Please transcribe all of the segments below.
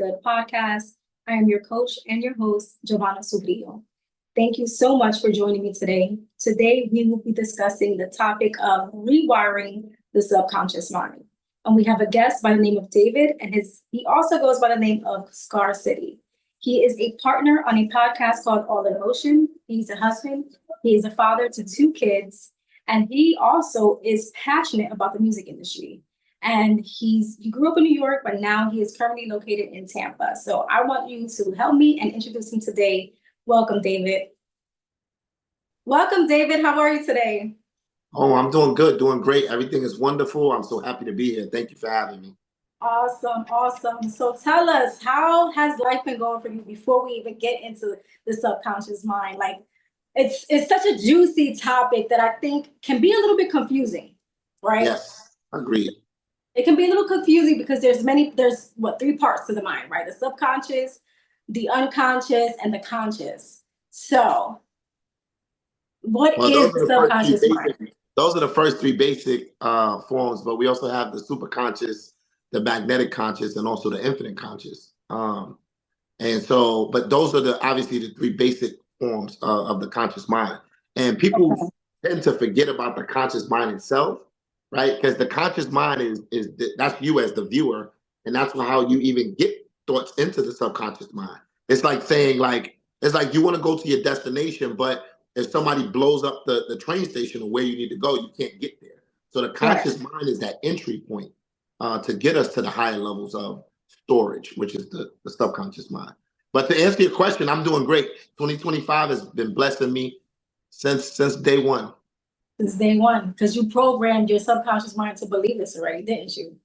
Good podcast. I am your coach and your host, Giovanna Sobrillo. Thank you so much for joining me today. Today, we will be discussing the topic of rewiring the subconscious mind. And we have a guest by the name of David, and he also goes by the name of Scarcity. He is a partner on a podcast called All in Motion. He's a husband. He is a father to 2 kids, and he also is passionate about the music industry. And he grew up in New York, but now he is currently located in Tampa. So I want you to help me and introduce him today. Welcome, David. Welcome, David. How are you today? Oh, I'm doing good, doing great. Everything is wonderful. I'm so happy to be here. Thank you for having me. Awesome, awesome. So tell us, how has life been going for you before we even get into the subconscious mind? Like, it's such a juicy topic that I think can be a little bit confusing, right? Yes, agreed. It can be a little confusing because there's 3 parts to the mind, right? The subconscious, the unconscious, and the conscious. So what is the subconscious mind? Those are the first 3 basic forms, but we also have the superconscious, the magnetic conscious, and also the infinite conscious. But those are obviously the 3 basic forms of the conscious mind. And people tend to forget about the conscious mind itself, right? Because the conscious mind that's you as the viewer, and that's how you even get thoughts into the subconscious mind. It's like saying, it's like you want to go to your destination, but if somebody blows up the train station or where you need to go, you can't get there. So the conscious mind is that entry point to get us to the higher levels of storage, which is the subconscious mind. But to answer your question, I'm doing great. 2025 has been blessing me since day one. Since day one, because you programmed your subconscious mind to believe this already, didn't you?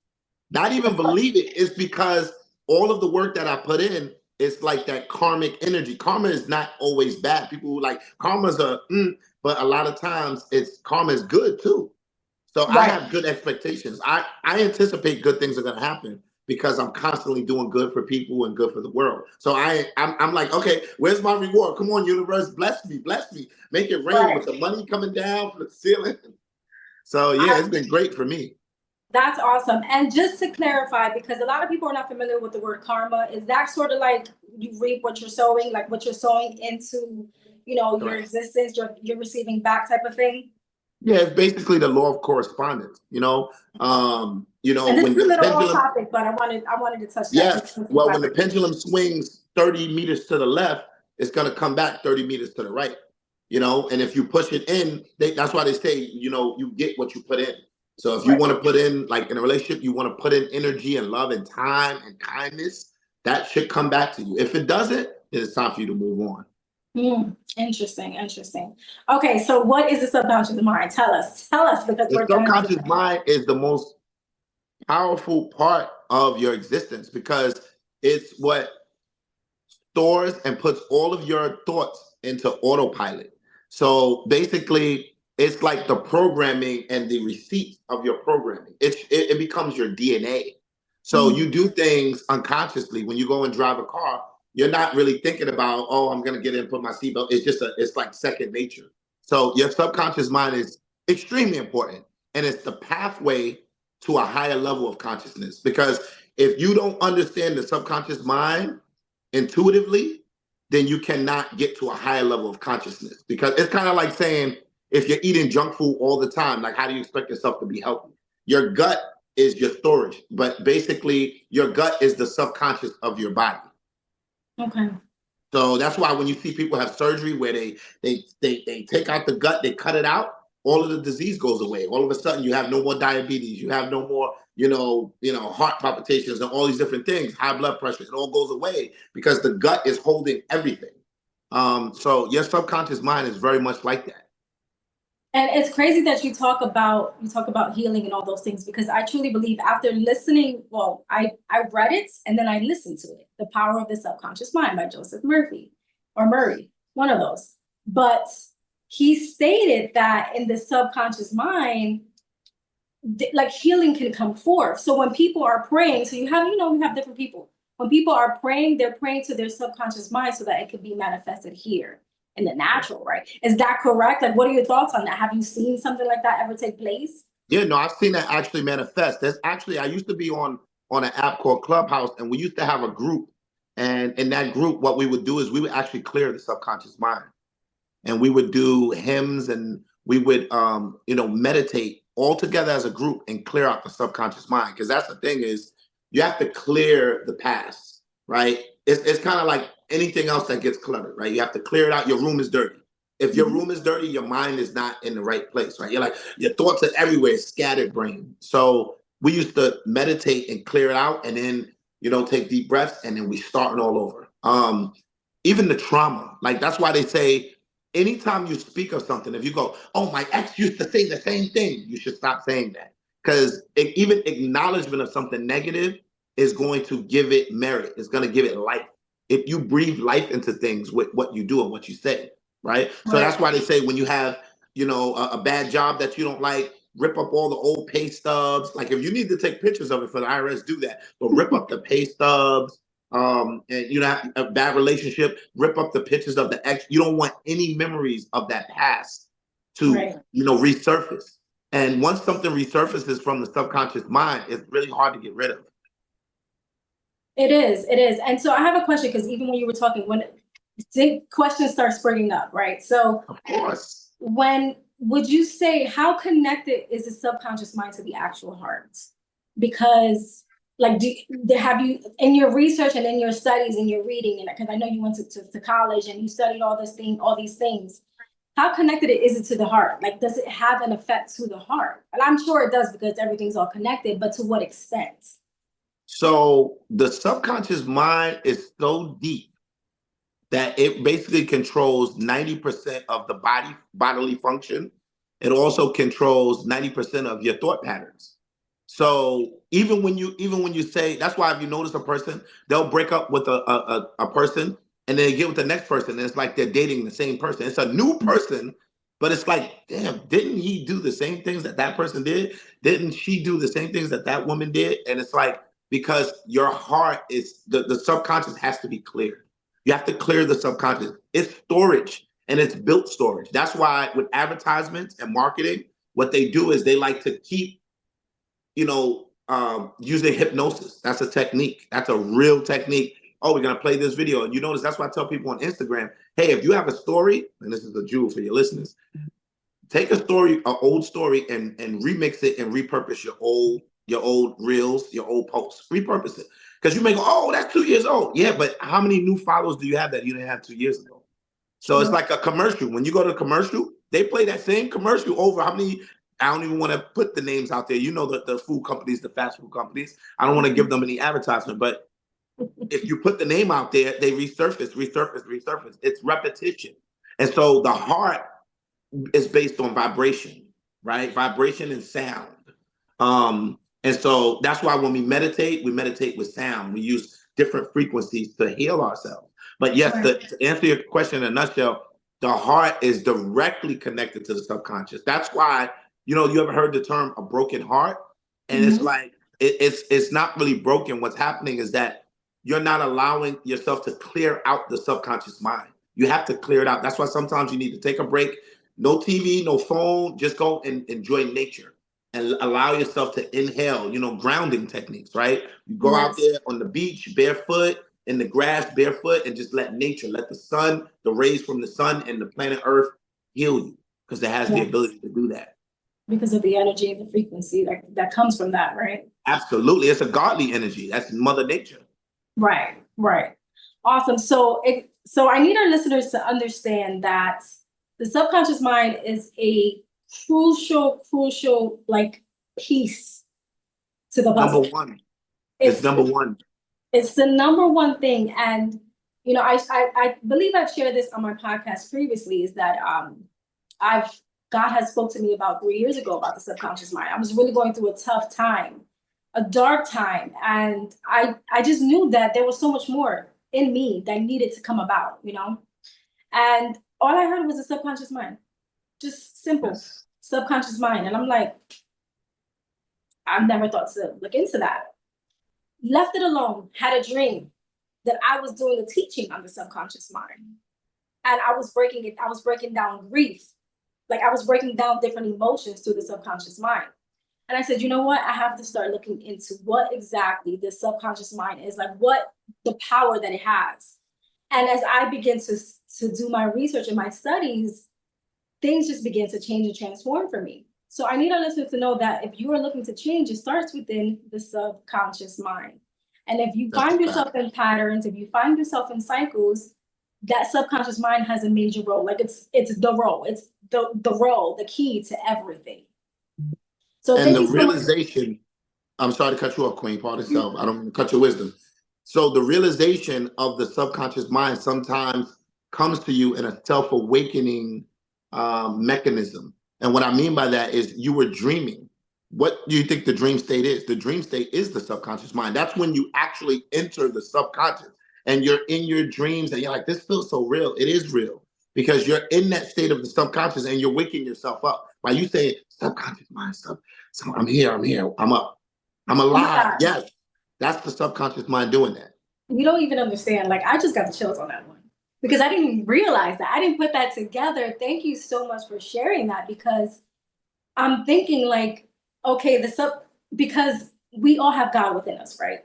Not even believe it. It's because all of the work that I put in, it's like that karmic energy. Karma is not always bad. People who like karma's but a lot of times karma is good too. So I have good expectations. I anticipate good things are going to happen because I'm constantly doing good for people and good for the world. So I'm like, okay, where's my reward? Come on, universe, bless me, make it rain with the money coming down from the ceiling. So yeah, it's been great for me. That's awesome. And just to clarify, because a lot of people are not familiar with the word karma, is that sort of like you reap what you're sowing, like what you're sowing into, your existence, you're receiving back type of thing? Yeah, it's basically the law of correspondence, And this is a little off topic, but I wanted to touch that. Yes. Well, when the pendulum swings 30 meters to the left, it's going to come back 30 meters to the right, and if you push it in, that's why they say, you get what you put in. So if you want to put in, like in a relationship, you want to put in energy and love and time and kindness, that should come back to you. If it doesn't, then it's time for you to move on. Interesting. Okay, so what is the subconscious mind? Tell us, because the subconscious mind is the most powerful part of your existence because it's what stores and puts all of your thoughts into autopilot. So basically, it's like the programming and the receipts of your programming. It becomes your DNA. So you do things unconsciously. When you go and drive a car, you're not really thinking about, oh, I'm going to get in and put my seatbelt. It's like second nature. So your subconscious mind is extremely important. And it's the pathway to a higher level of consciousness. Because if you don't understand the subconscious mind intuitively, then you cannot get to a higher level of consciousness. Because it's kind of like saying, if you're eating junk food all the time, like how do you expect yourself to be healthy? Your gut is your storage, but basically your gut is the subconscious of your body. Okay. So that's why when you see people have surgery where they take out the gut, they cut it out, all of the disease goes away. All of a sudden you have no more diabetes, you have no more, heart palpitations and all these different things, high blood pressure, it all goes away because the gut is holding everything. So your subconscious mind is very much like that. And it's crazy that you talk about healing and all those things, because I truly believe after listening, I read it and then I listened to it, The Power of the Subconscious Mind by Joseph Murphy or Murray, one of those. But he stated that in the subconscious mind, like healing can come forth. So when people are praying, so you have different people. When people are praying, they're praying to their subconscious mind so that it can be manifested here in the natural, right? Is that correct? Like, what are your thoughts on that? Have you seen something like that ever take place? Yeah, no, I've seen that actually manifest. I used to be on on an app called Clubhouse, and we used to have a group. And in that group, what we would do is we would actually clear the subconscious mind. And we would do hymns, and we would, meditate all together as a group and clear out the subconscious mind. Because that's the thing is, you have to clear the past, right? It's kind of like anything else that gets cluttered, right? You have to clear it out. Your room is dirty. If your room is dirty, your mind is not in the right place, right? You're like, your thoughts are everywhere, scattered brain. So we used to meditate and clear it out, and then, take deep breaths, and then we starting all over. Even the trauma, like that's why they say, anytime you speak of something, if you go, oh, my ex used to say the same thing, you should stop saying that. Because even acknowledgement of something negative is going to give it merit. It's going to give it life. If you breathe life into things with what you do and what you say, right? So that's why they say when you have, a bad job that you don't like, rip up all the old pay stubs. Like if you need to take pictures of it for the IRS, do that. But rip up the pay stubs. And have a bad relationship, rip up the pictures of the ex. You don't want any memories of that past to, resurface. And once something resurfaces from the subconscious mind, it's really hard to get rid of. It is. And so I have a question, because even when you were talking, when questions start springing up, right? So of course, when would you say, how connected is the subconscious mind to the actual heart? Because like, have you, in your research and in your studies and your reading, and because I know you went to college and you studied all these things, how connected is it to the heart? Like, does it have an effect to the heart? And I'm sure it does, because everything's all connected, but to what extent? So the subconscious mind is so deep that it basically controls 90% of the bodily function. It also controls 90% of your thought patterns. So even when you say, that's why if you notice a person, they'll break up with a person and then they get with the next person, and it's like they're dating the same person. It's a new person, but it's like, damn, didn't he do the same things that person did? Didn't she do the same things that woman did? And it's like, because your heart is, the subconscious has to be cleared. You have to clear the subconscious. It's storage, and it's built storage. That's why with advertisements and marketing, what they do is they like to keep, using hypnosis. That's a technique. That's a real technique. Oh, we're going to play this video. And you notice that's why I tell people on Instagram, hey, if you have a story, and this is a jewel for your listeners, take a story, an old story, and remix it and repurpose your old reels, your old posts. Repurpose it. Because you may go, oh, that's 2 years old. Yeah, but how many new followers do you have that you didn't have 2 years ago? So it's like a commercial. When you go to a commercial, they play that same commercial over how many, I don't even want to put the names out there. The food companies, the fast food companies. I don't want to give them any advertisement, but if you put the name out there, they resurface. It's repetition. And so the heart is based on vibration, right? Vibration and sound. And so that's why when we meditate with sound. We use different frequencies to heal ourselves. But yes, to answer your question in a nutshell, the heart is directly connected to the subconscious. That's why, you ever heard the term a broken heart? And it's like, it's not really broken. What's happening is that you're not allowing yourself to clear out the subconscious mind. You have to clear it out. That's why sometimes you need to take a break. No TV, no phone, just go and enjoy nature and allow yourself to inhale, grounding techniques, right? You go out there on the beach barefoot, in the grass barefoot, and just let nature, let the sun, the rays from the sun and the planet Earth heal you, because it has the ability to do that. Because of the energy and the frequency that comes from that, right? Absolutely. It's a godly energy. That's Mother Nature. Right. Awesome. So I need our listeners to understand that the subconscious mind is a crucial like piece to the puzzle. Number one. It's number one. It's the number one thing. And I believe I've shared this on my podcast previously, is that God has spoke to me about 3 years ago about the subconscious mind. I was really going through a tough time, a dark time. And I just knew that there was so much more in me that needed to come about, And all I heard was the subconscious mind, just simple subconscious mind. And I'm like, I've never thought to look into that. Left it alone, had a dream that I was doing a teaching on the subconscious mind. And I was breaking down grief. Like I was breaking down different emotions through the subconscious mind. And I said, you know what? I have to start looking into what exactly the subconscious mind is, like what the power that it has. And as I begin to do my research and my studies, things just begin to change and transform for me. So I need our listeners to know that if you are looking to change, it starts within the subconscious mind. And if you That's a find fact. yourself in patterns, if you find yourself in cycles, that subconscious mind has a major role. Like it's the role, it's the role, the key to everything. So And thank the you so much. realization, I'm sorry to cut you off, Queen, pardon yourself. I don't want to cut your wisdom. So the realization of the subconscious mind sometimes comes to you in a self-awakening mechanism. And what I mean by that is you were dreaming. What do you think the dream state is? The dream state is the subconscious mind. That's when you actually enter the subconscious and you're in your dreams and you're like, this feels so real. It is real because you're in that state of the subconscious and you're waking yourself up. By you saying subconscious mind, so I'm here, I'm up, I'm Oh my alive. God. Yes, that's the subconscious mind doing that. You don't even understand. Like, I just got the chills on that one because I didn't realize that. I didn't put that together. Thank you so much for sharing that because I'm thinking, like, okay, because we all have God within us, right?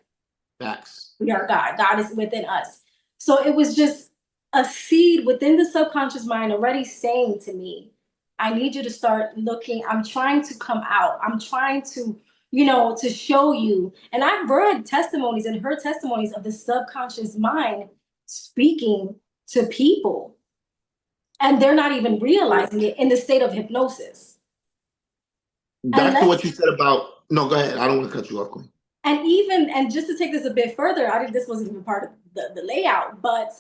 Facts. We are God. God is within us. So it was just a seed within the subconscious mind already saying to me, I need you to start looking. I'm trying to come out. I'm trying to, to show you. And I've read testimonies and heard testimonies of the subconscious mind speaking to people, and they're not even realizing it in the state of hypnosis. And Back to let's what you said about, no, go ahead. I don't want to cut you off, Queen. and just to take this a bit further, I think this wasn't even part of the layout, but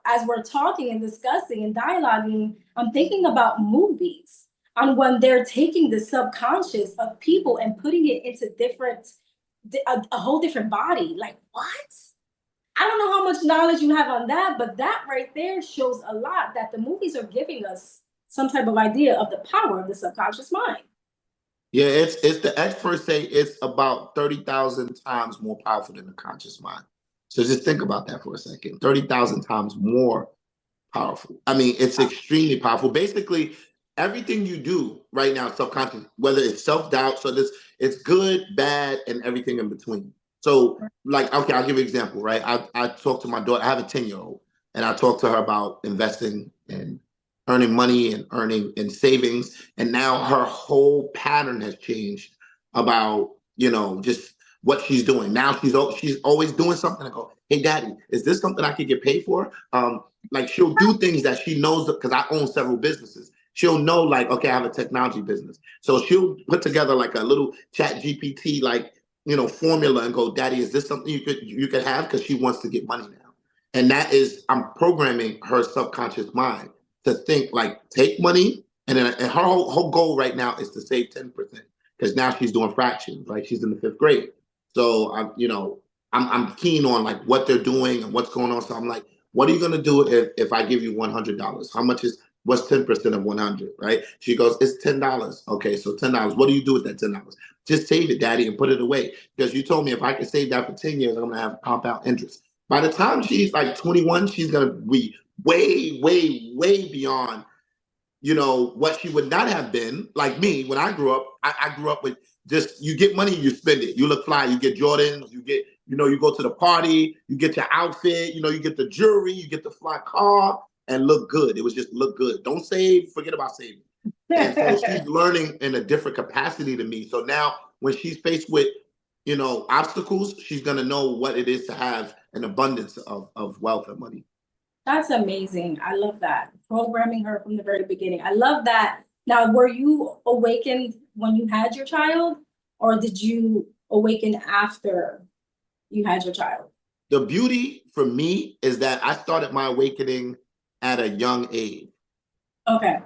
as we're talking and discussing and dialoguing, I'm thinking about movies on when they're taking the subconscious of people and putting it into a whole different body. Like, what? I don't know how much knowledge you have on that, but that right there shows a lot that the movies are giving us some type of idea of the power of the subconscious mind. Yeah, it's the experts say it's about 30,000 times more powerful than the conscious mind. So just think about that for a second. 30,000 times more powerful. I mean, it's extremely powerful. Basically, everything you do right now, subconscious, whether it's self-doubt, so this it's good, bad, and everything in between. So, like, okay, I'll give you an example, right? I talk to my daughter, I have a 10-year-old, and I talk to her about investing and earning money and earning in savings. And now her whole pattern has changed about, just what she's doing. Now she's always doing something. I go, hey, daddy, is this something I could get paid for? Like she'll do things that she knows because I own several businesses. She'll know like, okay, I have a technology business. So she'll put together like a little chat GPT, like, formula and go, daddy, is this something you could have? Because she wants to get money now. And that is, I'm programming her subconscious mind to think like, take money. And then and her whole goal right now is to save 10% because now she's doing fractions, right? She's in the 5th grade. So I'm keen on like what they're doing and what's going on. So I'm like, what are you gonna do if I give you $100? What's 10% of 100, right? She goes, it's $10. Okay, so $10. What do you do with that $10? Just save it, daddy, and put it away. Because you told me if I can save that for 10 years, I'm gonna have compound interest. By the time she's like 21, she's gonna be way, way, way beyond, what she would not have been. Like me, when I grew up, I grew up with just, you get money, you spend it. You look fly, you get Jordans, you get, you go to the party, you get your outfit, you get the jewelry, you get the fly car, and look good. It was just look good. Don't save, forget about saving. And so she's learning in a different capacity to me. So now when she's faced with, obstacles, she's gonna know what it is to have an abundance of wealth and money. That's amazing. I love that. Programming her from the very beginning. I love that. Now, were you awakened when you had your child, or did you awaken after you had your child? The beauty for me is that I started my awakening at a young age. Okay.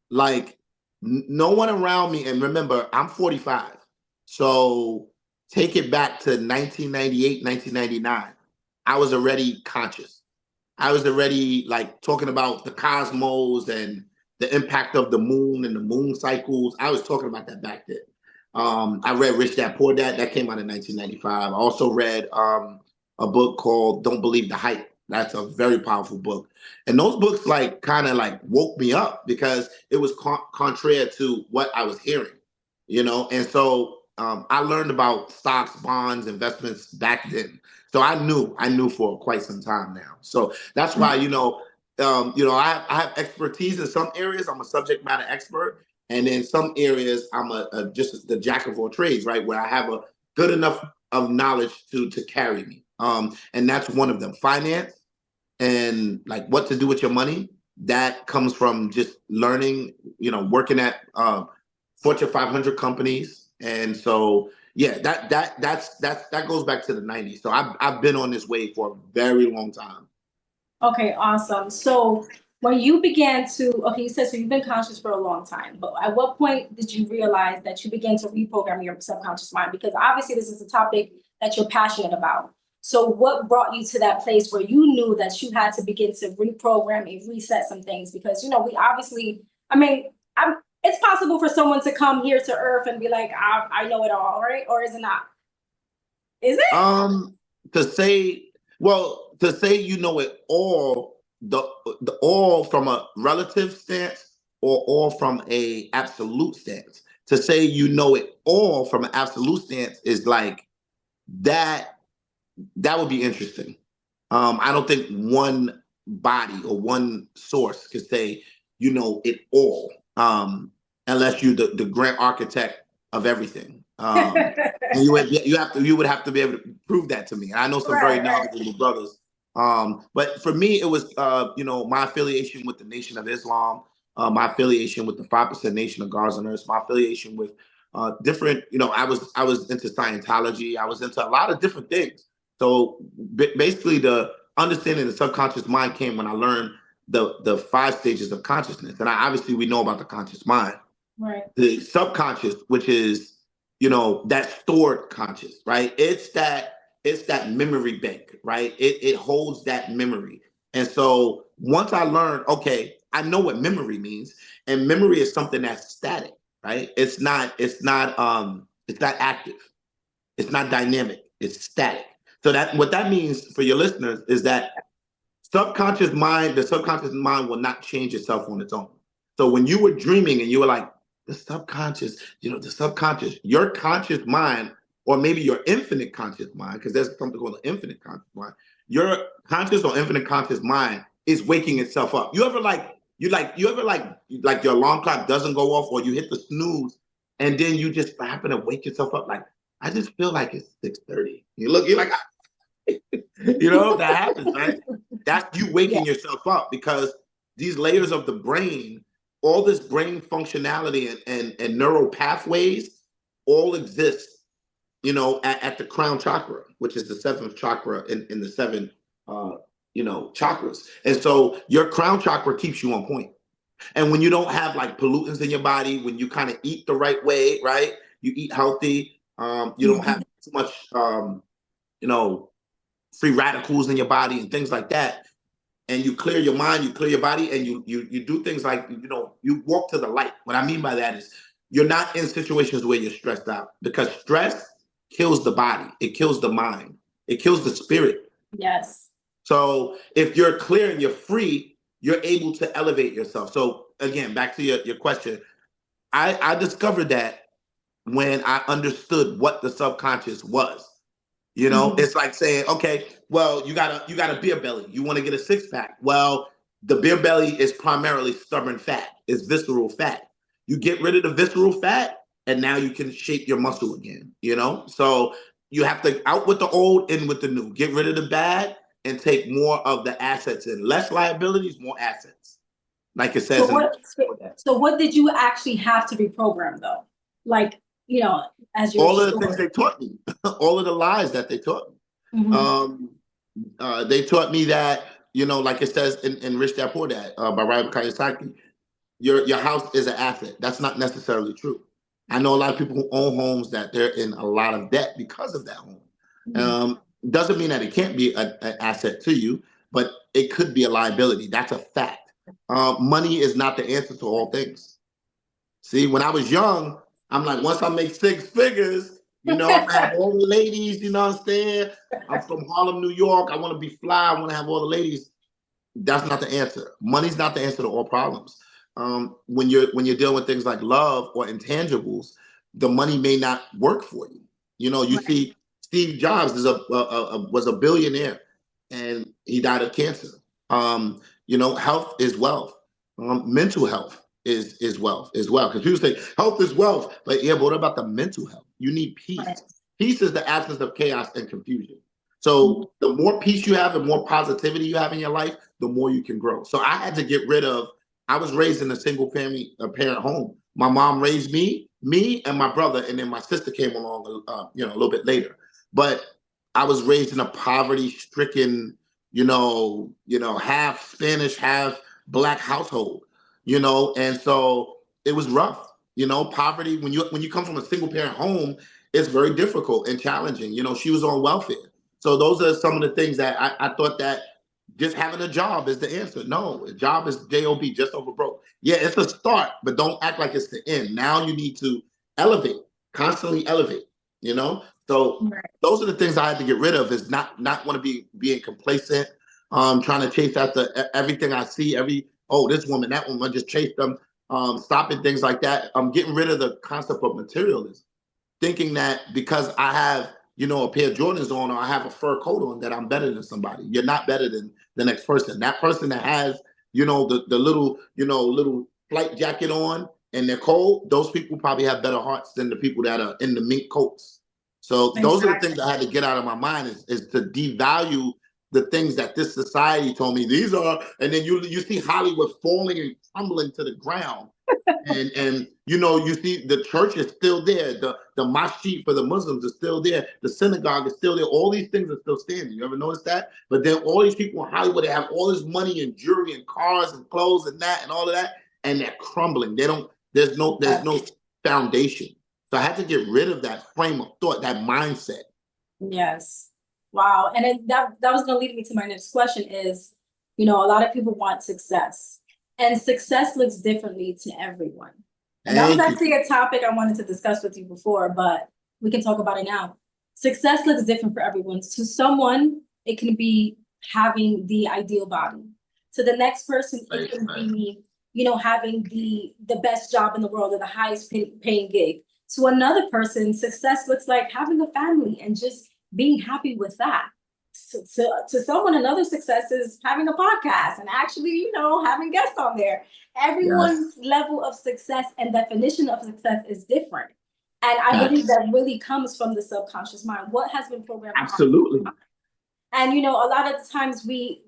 Like no one around me, and remember, I'm 45. So take it back to 1998, 1999. I was already conscious. I was already like talking about the cosmos and the impact of the moon and the moon cycles. I was talking about that back then. I read Rich Dad Poor Dad. That came out in 1995. I also read a book called Don't Believe the Hype. That's a very powerful book. And those books like kind of like woke me up because it was contrary to what I was hearing, And so I learned about stocks, bonds, investments back then. So I knew for quite some time now. So that's why, I have expertise in some areas. I'm a subject matter expert. And in some areas, I'm just the jack of all trades, right? Where I have a good enough of knowledge to carry me. And that's one of them. Finance and like what to do with your money. That comes from just learning, working at Fortune 500 companies. And so, yeah, that goes back to the 90s. So I've been on this wave for a very long time. Okay, awesome. So when you began to, okay, you said so you've been conscious for a long time, but at what point did you realize that you began to reprogram your subconscious mind? Because obviously this is a topic that you're passionate about. So what brought you to that place where you knew that you had to begin to reprogram and reset some things? Because, we obviously, it's possible for someone to come here to Earth and be like, I know it all, right? Or is it not? Is it? To say you know it all, the all from a relative stance or all from a absolute stance. To say you know it all from an absolute stance is like that would be interesting. I don't think one body or one source could say you know it all, unless you're the grand architect of everything. And you would have to be able to prove that to me. And I know some very knowledgeable brothers. But for me, it was my affiliation with the Nation of Islam, my affiliation with the 5% Nation of Guards and Earth, my affiliation with different. I was into Scientology. I was into a lot of different things. So basically, the understanding the subconscious mind came when I learned the 5 stages of consciousness. And obviously, we know about the conscious mind. Right. The subconscious, which is that stored conscious, right? It's that memory bank, right? It holds that memory. And so once I learned, okay, I know what memory means, and memory is something that's static, right? It's not active, it's not dynamic, it's static. So that what that means for your listeners is that the subconscious mind will not change itself on its own. So when you were dreaming and you were like, the subconscious, your conscious mind, or maybe your infinite conscious mind, because there's something called the infinite conscious mind. Your conscious or infinite conscious mind is waking itself up. You ever your alarm clock doesn't go off, or you hit the snooze, and then you just happen to wake yourself up like, I just feel like it's 6:30. You're like, that happens, right? That's you waking yourself up, because these layers of the brain, all this brain functionality and neural pathways all exist, at the crown chakra, which is the 7th chakra in the 7, chakras. And so your crown chakra keeps you on point. And when you don't have like pollutants in your body, when you kind of eat the right way, right? You eat healthy, you don't have too much, free radicals in your body and things like that. And you clear your mind, you clear your body, and you do things like, you walk to the light. What I mean by that is you're not in situations where you're stressed out, because stress kills the body. It kills the mind. It kills the spirit. Yes. So if you're clear and you're free, you're able to elevate yourself. So again, back to your question, I discovered that when I understood what the subconscious was. It's like saying, okay, well, you got a beer belly. You want to get a 6-pack. Well, the beer belly is primarily stubborn fat. It's visceral fat. You get rid of the visceral fat, and now you can shape your muscle again, So you have to out with the old, in with the new. Get rid of the bad and take more of the assets in. Less liabilities, more assets. Like it says. So what did you actually have to reprogram, though? Like, as your all of the things they taught me, all of the lies that they taught me. Mm-hmm. They taught me that, like it says in Rich Dad Poor Dad by Robert Kiyosaki, your house is an asset. That's not necessarily true. I know a lot of people who own homes that they're in a lot of debt because of that home. Mm-hmm. Doesn't mean that it can't be an asset to you, but it could be a liability. That's a fact. Money is not the answer to all things. See, when I was young, I'm like, once I make 6 figures, I'm gonna have all the ladies, you know what I'm saying? I'm from Harlem, New York. I want to be fly. I want to have all the ladies. That's not the answer. Money's not the answer to all problems. When you're dealing with things like love or intangibles, the money may not work for you. You know, you see Steve Jobs was a billionaire and he died of cancer. You know, health is wealth. Mental health is wealth as well. Because people say health is wealth, but yeah, but what about the mental health? You need peace. Right. Peace is the absence of chaos and confusion. So the more peace you have and more positivity you have in your life, the more you can grow. So I had to get rid of, I was raised in a single parent home. My mom raised me and my brother, and then my sister came along, you know, a little bit later. But I was raised in a poverty-stricken, half Spanish, half Black household, and so it was rough. Poverty, when you come from a single parent home, it's very difficult and challenging. She was on welfare. So those are some of the things that I thought that just having a job is the answer. No, a job is J-O-B, just over broke. Yeah, it's a start, but don't act like it's the end. Now you need to elevate, constantly elevate, So those are the things I had to get rid of, is not want to be being complacent, trying to chase after everything I see, this woman, that woman, just chase them, stopping things like that. I'm getting rid of the concept of materialism, thinking that because I have, a pair of Jordans on, or I have a fur coat on, that I'm better than somebody. You're not better than the next person. That person that has, the little flight jacket on and they're cold, those people probably have better hearts than the people that are in the mink coats. So those are the things I had to get out of my mind, is to devalue the things that this society told me these are, and then you see Hollywood falling and crumbling to the ground. and you see the church is still there, the masjid for the Muslims is still there, the synagogue is still there, all these things are still standing. You ever notice that? But then all these people in Hollywood, they have all this money and jewelry and cars and clothes and that and all of that, and they're crumbling. There's no foundation. So I had to get rid of that frame of thought, that mindset. Yes. Wow. And that was going to lead me to my next question is, a lot of people want success, and success looks differently to everyone. And that was actually a topic I wanted to discuss with you before, but we can talk about it now. Success looks different for everyone. To someone, it can be having the ideal body. To the next person, it can be, having the best job in the world, or the highest paying gig. To another person, success looks like having a family and just being happy with that. To someone, another success is having a podcast and actually, having guests on there. Everyone's level of success and definition of success is different. And I believe that really comes from the subconscious mind. What has been programmed? Absolutely. And, a lot of times we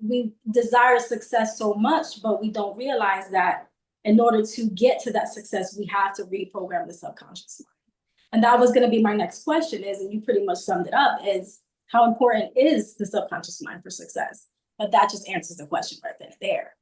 desire success so much, but we don't realize that in order to get to that success, we have to reprogram the subconscious mind. And that was going to be my next question is, and you pretty much summed it up, is how important is the subconscious mind for success? But that just answers the question right then and there.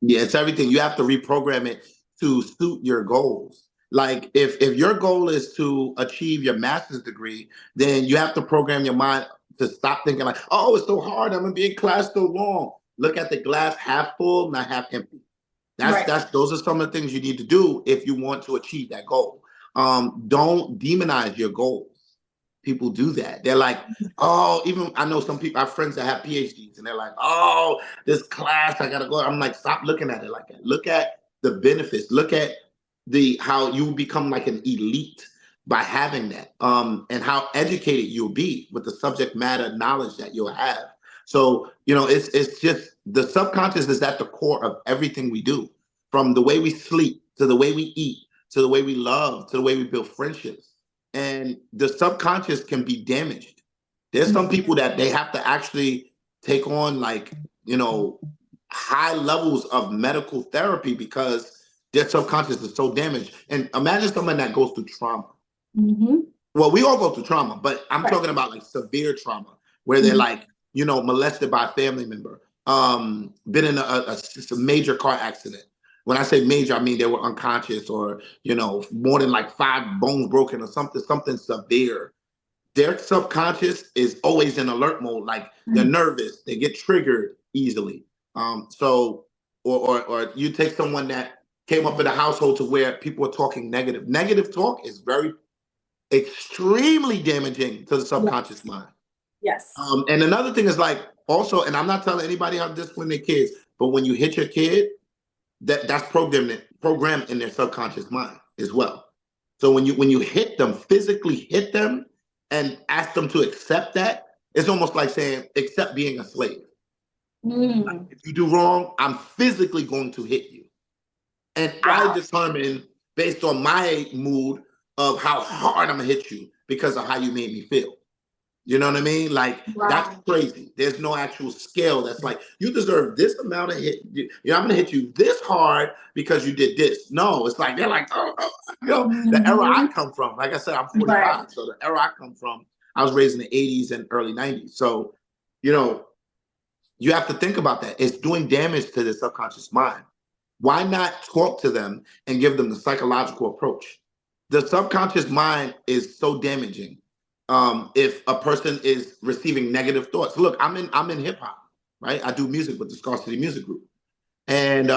Yeah, it's everything. You have to reprogram it to suit your goals. Like if your goal is to achieve your master's degree, then you have to program your mind to stop thinking like, oh, it's so hard, I'm gonna be in class so long. Look at the glass half full, not half empty. Those are some of the things you need to do if you want to achieve that goal. Don't demonize your goals. People do that. They're like, oh, even I know some people, I have friends that have PhDs, and they're like, oh, this class, I gotta go. I'm like, stop looking at it like that. Look at the benefits. Look at how you become like an elite by having that, and how educated you'll be with the subject matter knowledge that you'll have. So, it's just the subconscious is at the core of everything we do, from the way we sleep to the way we eat to the way we love to the way we build friendships. And the subconscious can be damaged. There's some people that they have to actually take on high levels of medical therapy because their subconscious is so damaged. And imagine someone that goes through trauma. Well, we all go through trauma, but I'm talking about like severe trauma where they're like, molested by a family member, been in a major car accident. When I say major, I mean they were unconscious, or, more than like 5 bones broken or something severe. Their subconscious is always in alert mode. Like they're nervous, they get triggered easily. So you take someone that came up in a household to where people are talking negative. Negative talk is extremely damaging to the subconscious mind. Yes. And another thing is like also, and I'm not telling anybody how to discipline their kids, but when you hit your kid, that's programmed in their subconscious mind as well. So when you hit them, physically hit them and ask them to accept that, it's almost like saying, accept being a slave. Mm. If you do wrong, I'm physically going to hit you. And Wow. I determine based on my mood of how hard I'm gonna hit you because of how you made me feel. You know what I mean? Like, that's Wow. crazy. There's no actual scale that's like, you deserve this amount of hit. You know, I'm gonna hit you this hard because you did this. No, it's like they're like, oh. You know, the era I Mhm. come from, like I said, I'm Right. 45. So the era I come from, I was raised in the 80s and early 90s. So, you know, you have to think about that. It's doing damage to the subconscious mind. Why not talk to them and give them the psychological approach? The subconscious mind is so damaging. If a person is receiving negative thoughts, look, I'm in hip hop, right? I do music with the Scarcity Music Group, and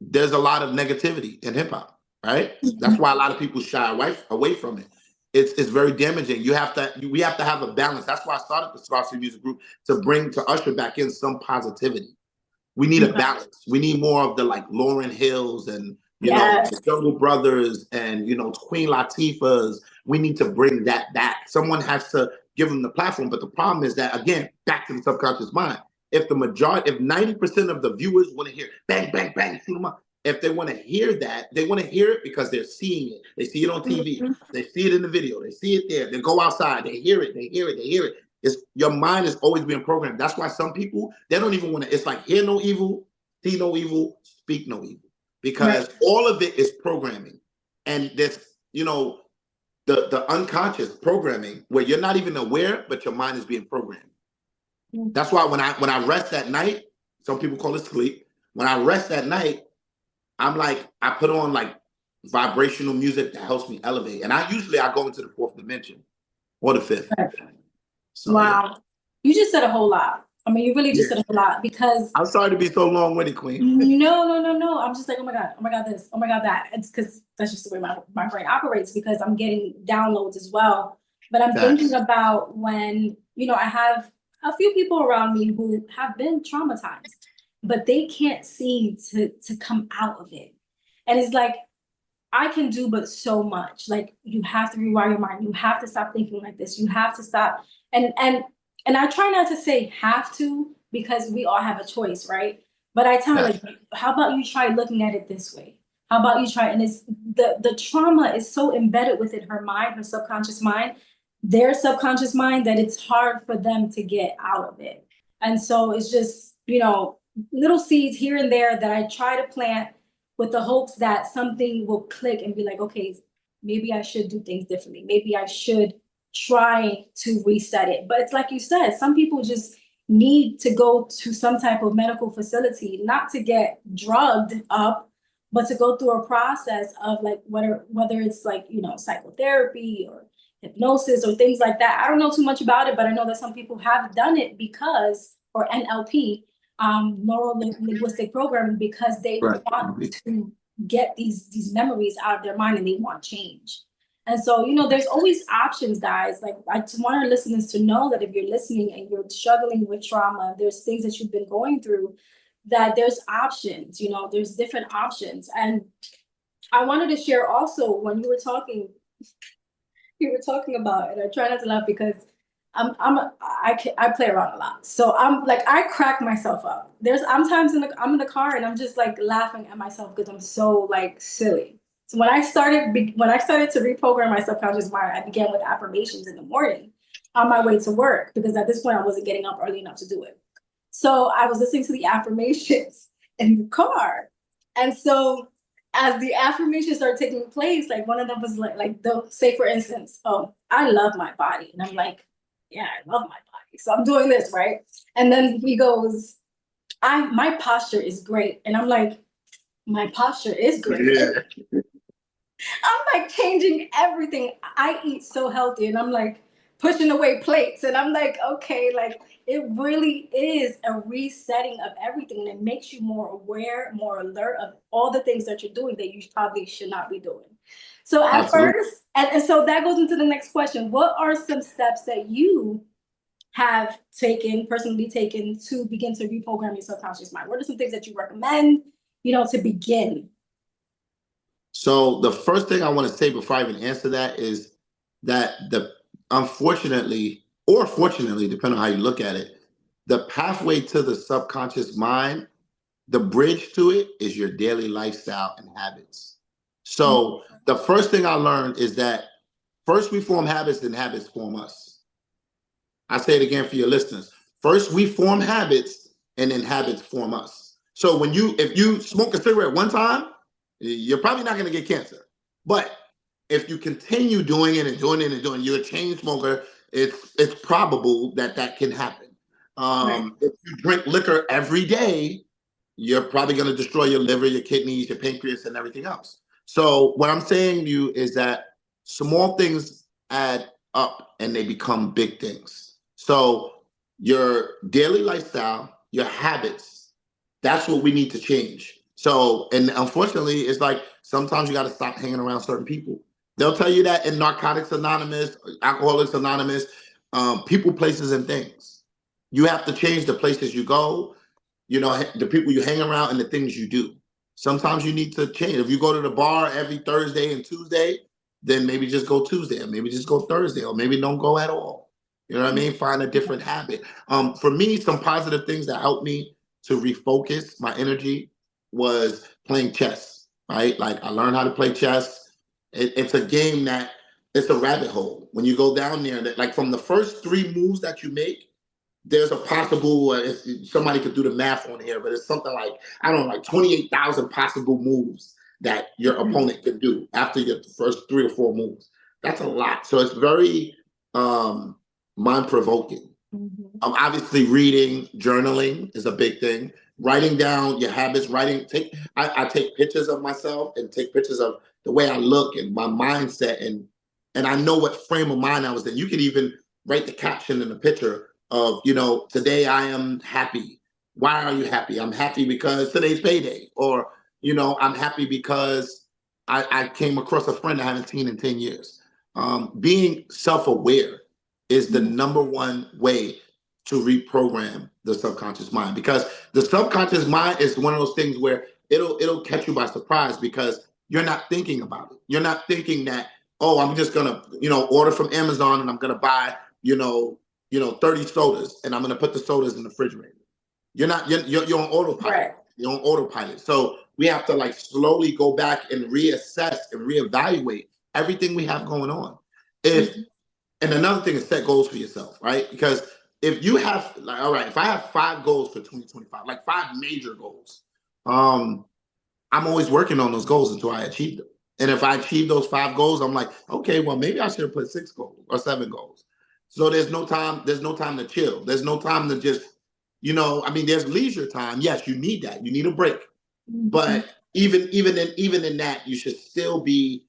there's a lot of negativity in hip hop, right? That's why a lot of people shy away from it. It's very damaging. We have to have a balance. That's why I started the Scarcity Music Group, to usher back in some positivity. We need a balance. We need more of the like Lauryn Hills and Yes. the Jungle Brothers and Queen Latifahs. We need to bring that back. Someone has to give them the platform. But the problem is that, again, back to the subconscious mind. If 90% of the viewers want to hear bang, bang, bang, shoot them up. If they want to hear that, they want to hear it because they're seeing it. They see it on TV. Mhm. They see it in the video. They see it there. They go outside. They hear it. They hear it. They hear it. Your mind is always being programmed. That's why some people, they don't even want to, it's like hear no evil, see no evil, speak no evil. Because all of it is programming. And this, the unconscious programming where you're not even aware, but your mind is being programmed. That's why when I rest at night, some people call it sleep. When I rest at night, I'm like, I put on like vibrational music that helps me elevate. And I go into the fourth dimension or the fifth. So, Wow. yeah. You just said a whole lot. I mean, you really just said a whole lot because I'm sorry to be so long-winded, Queen. no. I'm just like, oh my God, this, oh my God, that. It's because that's just the way my brain operates because I'm getting downloads as well. But I'm thinking about when, I have a few people around me who have been traumatized, but they can't seem to come out of it. And it's like, I can do but so much. Like you have to rewire your mind. You have to stop thinking like this. You have to stop. And I try not to say have to because we all have a choice, right? But I tell her, like, how about you try looking at it this way? How about you try? And it's the trauma is so embedded within her mind, her subconscious mind, their subconscious mind, that it's hard for them to get out of it. And so it's just, little seeds here and there that I try to plant with the hopes that something will click and be like, okay, maybe I should do things differently. Maybe I should try to reset it. But it's like you said, some people just need to go to some type of medical facility, not to get drugged up, but to go through a process of like whether it's like, psychotherapy or hypnosis or things like that. I don't know too much about it, but I know that some people have done it because, or NLP, neuro linguistic programming, because they want to get these memories out of their mind and they want change. And so, there's always options, guys. Like, I just want our listeners to know that if you're listening and you're struggling with trauma, there's things that you've been going through, that there's options, there's different options. And I wanted to share also when you were talking about, and I try not to laugh because I play around a lot. So I'm like, I crack myself up. I'm times I'm in the car and I'm just like laughing at myself because I'm so like silly. So when I started to reprogram my subconscious mind, I began with affirmations in the morning on my way to work because at this point I wasn't getting up early enough to do it. So I was listening to the affirmations in the car. And so as the affirmations started taking place, like one of them was like say for instance, oh, I love my body. And I'm like, yeah, I love my body. So I'm doing this, right? And then he goes, my posture is great. And I'm like, my posture is great. Yeah. I'm like changing everything. I eat so healthy and I'm like pushing away plates. And I'm like, okay, like it really is a resetting of everything. And it makes you more aware, more alert of all the things that you're doing that you probably should not be doing. So at first, and so that goes into the next question. What are some steps that you have personally taken to begin to reprogram your subconscious mind? What are some things that you recommend, to begin? So the first thing I want to say before I even answer that is that unfortunately, or fortunately, depending on how you look at it, the pathway to the subconscious mind, the bridge to it is your daily lifestyle and habits. So the first thing I learned is that first we form habits, then habits form us. I say it again for your listeners. First we form habits, and then habits form us. So if you smoke a cigarette one time, you're probably not going to get cancer. But if you continue doing it and doing it and doing it, you're a chain smoker, it's probable that that can happen. If you drink liquor every day, you're probably going to destroy your liver, your kidneys, your pancreas, and everything else. So what I'm saying to you is that small things add up and they become big things. So your daily lifestyle, your habits, that's what we need to change. So, and unfortunately, it's like sometimes you got to stop hanging around certain people. They'll tell you that in Narcotics Anonymous, Alcoholics Anonymous, people, places, and things. You have to change the places you go, the people you hang around, and the things you do. Sometimes you need to change. If you go to the bar every Thursday and Tuesday, then maybe just go Tuesday, or maybe just go Thursday, or maybe don't go at all. You know what I mean? Find a different habit. For me, some positive things that helped me to refocus my energy was playing chess, right? Like I learned how to play chess. It's a game that it's a rabbit hole. When you go down there, that like from the first 3 moves that you make, there's a possible, somebody could do the math on here, but it's something like, I don't know, like 28,000 possible moves that your opponent could do after your first 3 or 4 moves. That's a lot. So it's very mind-provoking. Obviously, reading, journaling is a big thing. Writing down your habits, I take pictures of myself and take pictures of the way I look and my mindset, and I know what frame of mind I was in. You could even write the caption in the picture of, today I am happy. Why are you happy? I'm happy because today's payday. Or, I'm happy because I came across a friend I haven't seen in 10 years. Being self-aware is the number one way to reprogram the subconscious mind, because the subconscious mind is one of those things where it'll catch you by surprise because you're not thinking about it. You're not thinking that, oh, I'm just gonna, order from Amazon and I'm gonna buy, 30 sodas and I'm gonna put the sodas in the refrigerator. You're on autopilot. Right. You're on autopilot. So we have to like slowly go back and reassess and reevaluate everything we have going on. And another thing is set goals for yourself, right? Because if you have, like, all right, if I have 5 goals for 2025, like 5 major goals, I'm always working on those goals until I achieve them. And if I achieve those 5 goals, I'm like, okay, well, maybe I should have put 6 goals or 7 goals. So there's no time to chill. There's no time to just, there's leisure time. Yes, you need that. You need a break. But even in that, you should still be,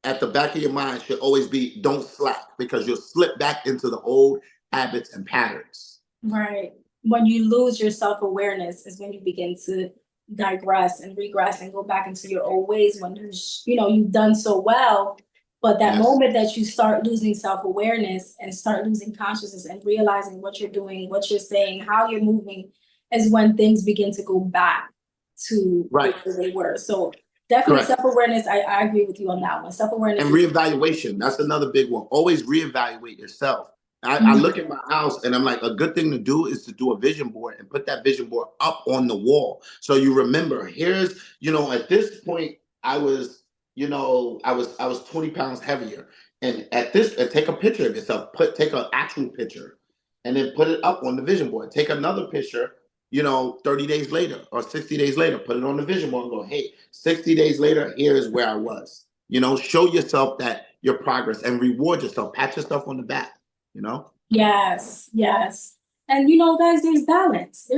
at the back of your mind should always be, don't slack, because you'll slip back into the old habits and patterns. Right. When you lose your self-awareness is when you begin to digress and regress and go back into your old ways when you've done so well. But that moment that you start losing self-awareness and start losing consciousness and realizing what you're doing, what you're saying, how you're moving, is when things begin to go back to where they were. So definitely self-awareness. I agree with you on that one. Self-awareness and reevaluation. That's another big one. Always reevaluate yourself. I look at my house and I'm like, a good thing to do is to do a vision board and put that vision board up on the wall. So you remember, here's, at this point, I was 20 pounds heavier. And take a picture of yourself, take an actual picture and then put it up on the vision board. Take another picture, 30 days later or 60 days later, put it on the vision board and go, hey, 60 days later, here is where I was. Show yourself that your progress and reward yourself, pat yourself on the back. Yes. And guys, there's balance.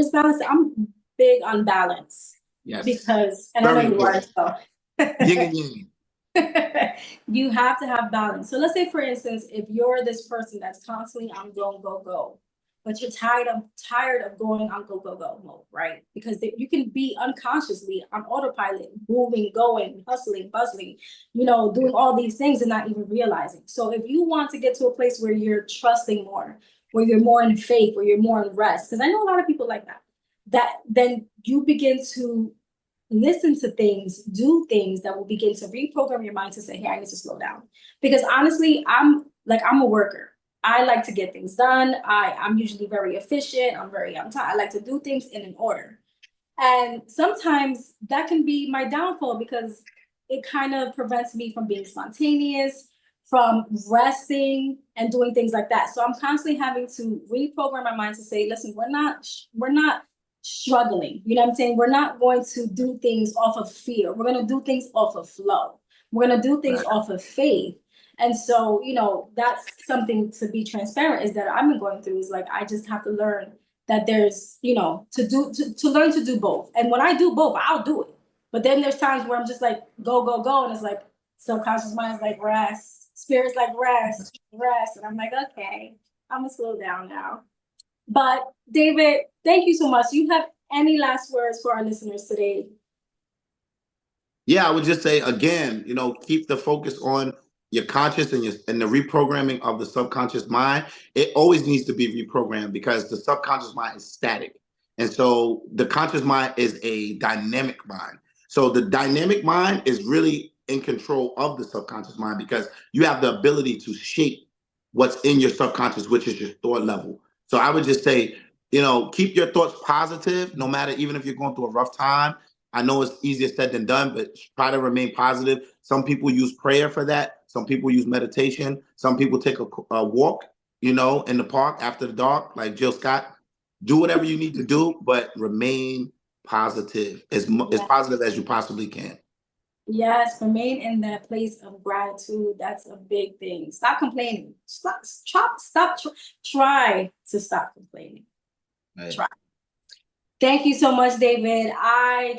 I'm big on balance. Yes. Because, and I know you are, so. Yin and yang. You have to have balance. So let's say, for instance, if you're this person that's constantly on go, but you're tired of going on go mode, right? Because you can be unconsciously on autopilot, moving, going, hustling, bustling, doing all these things and not even realizing. So if you want to get to a place where you're trusting more, where you're more in faith, where you're more in rest, because I know a lot of people like that then you begin to listen to things, do things that will begin to reprogram your mind to say, hey, I need to slow down. Because honestly, I'm a worker. I like to get things done. I'm usually very efficient. I'm very on time. I like to do things in an order. And sometimes that can be my downfall because it kind of prevents me from being spontaneous, from resting and doing things like that. So I'm constantly having to reprogram my mind to say, listen, we're not struggling. You know what I'm saying? We're not going to do things off of fear. We're going to do things off of flow. We're going to do things off of faith. And so, that's something to be transparent is that I've been going through is like, I just have to learn that there's, to learn to do both. And when I do both, I'll do it. But then there's times where I'm just like, go, go, go. And it's like, subconscious mind is like, rest. Spirit's like, rest, rest. And I'm like, okay, I'm gonna slow down now. But David, thank you so much. Do you have any last words for our listeners today? Yeah, I would just say again, keep the focus on your conscious and the reprogramming of the subconscious mind. It always needs to be reprogrammed because the subconscious mind is static. And so the conscious mind is a dynamic mind. So the dynamic mind is really in control of the subconscious mind because you have the ability to shape what's in your subconscious, which is your thought level. So I would just say, keep your thoughts positive, no matter, even if you're going through a rough time. I know it's easier said than done, but try to remain positive. Some people use prayer for that. Some people use meditation. Some people take a walk, in the park after the dark, like Jill Scott. Do whatever you need to do, but remain positive, as positive as you possibly can. Yes, remain in that place of gratitude. That's a big thing. Stop complaining. Try to stop complaining. Right. Try. Thank you so much, David. I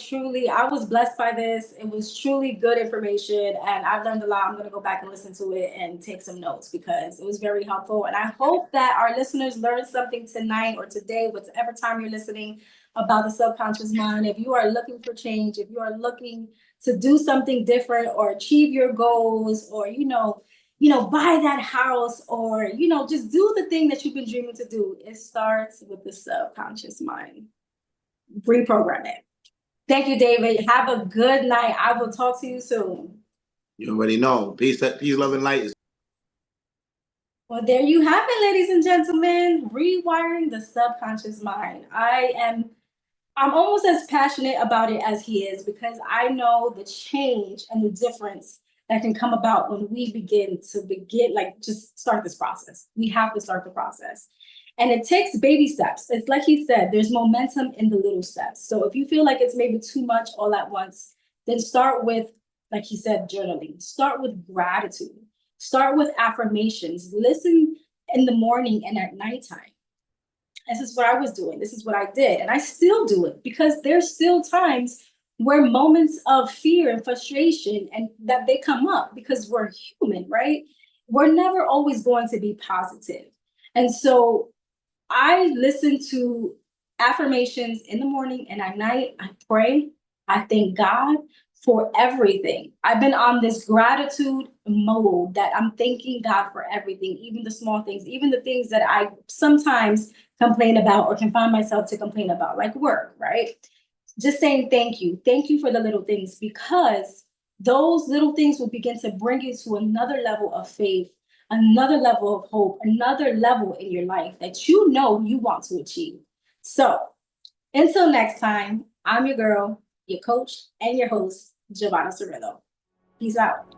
was blessed by this. It was truly good information and I've learned a lot. I'm going to go back and listen to it and take some notes because it was very helpful. And I hope that our listeners learned something tonight or today, whatever time you're listening, about the subconscious mind. If you are looking for change, if you are looking to do something different or achieve your goals or, buy that house or, just do the thing that you've been dreaming to do, it starts with the subconscious mind. Reprogram it. Thank you, David. Have a good night. I will talk to you soon. You already know. Peace, love, and light. Well, there you have it, ladies and gentlemen. Rewiring the subconscious mind. I'm almost as passionate about it as he is because I know the change and the difference that can come about when we just start this process. We have to start the process. And it takes baby steps. It's like he said, there's momentum in the little steps. So if you feel like it's maybe too much all at once, then start with, like he said, journaling. Start with gratitude. Start with affirmations. Listen in the morning and at nighttime. This is what I was doing. This is what I did. And I still do it because there's still times where moments of fear and frustration and that they come up because we're human, right? We're never always going to be positive. And so I listen to affirmations in the morning and at night. I pray. I thank God for everything. I've been on this gratitude mode that I'm thanking God for everything, even the small things, even the things that I sometimes complain about or can find myself to complain about, like work, right? Just saying thank you. Thank you for the little things because those little things will begin to bring you to another level of faith, another level of hope, another level in your life that you want to achieve. So until next time, I'm your girl, your coach, and your host, Giovanna Cirillo. Peace out.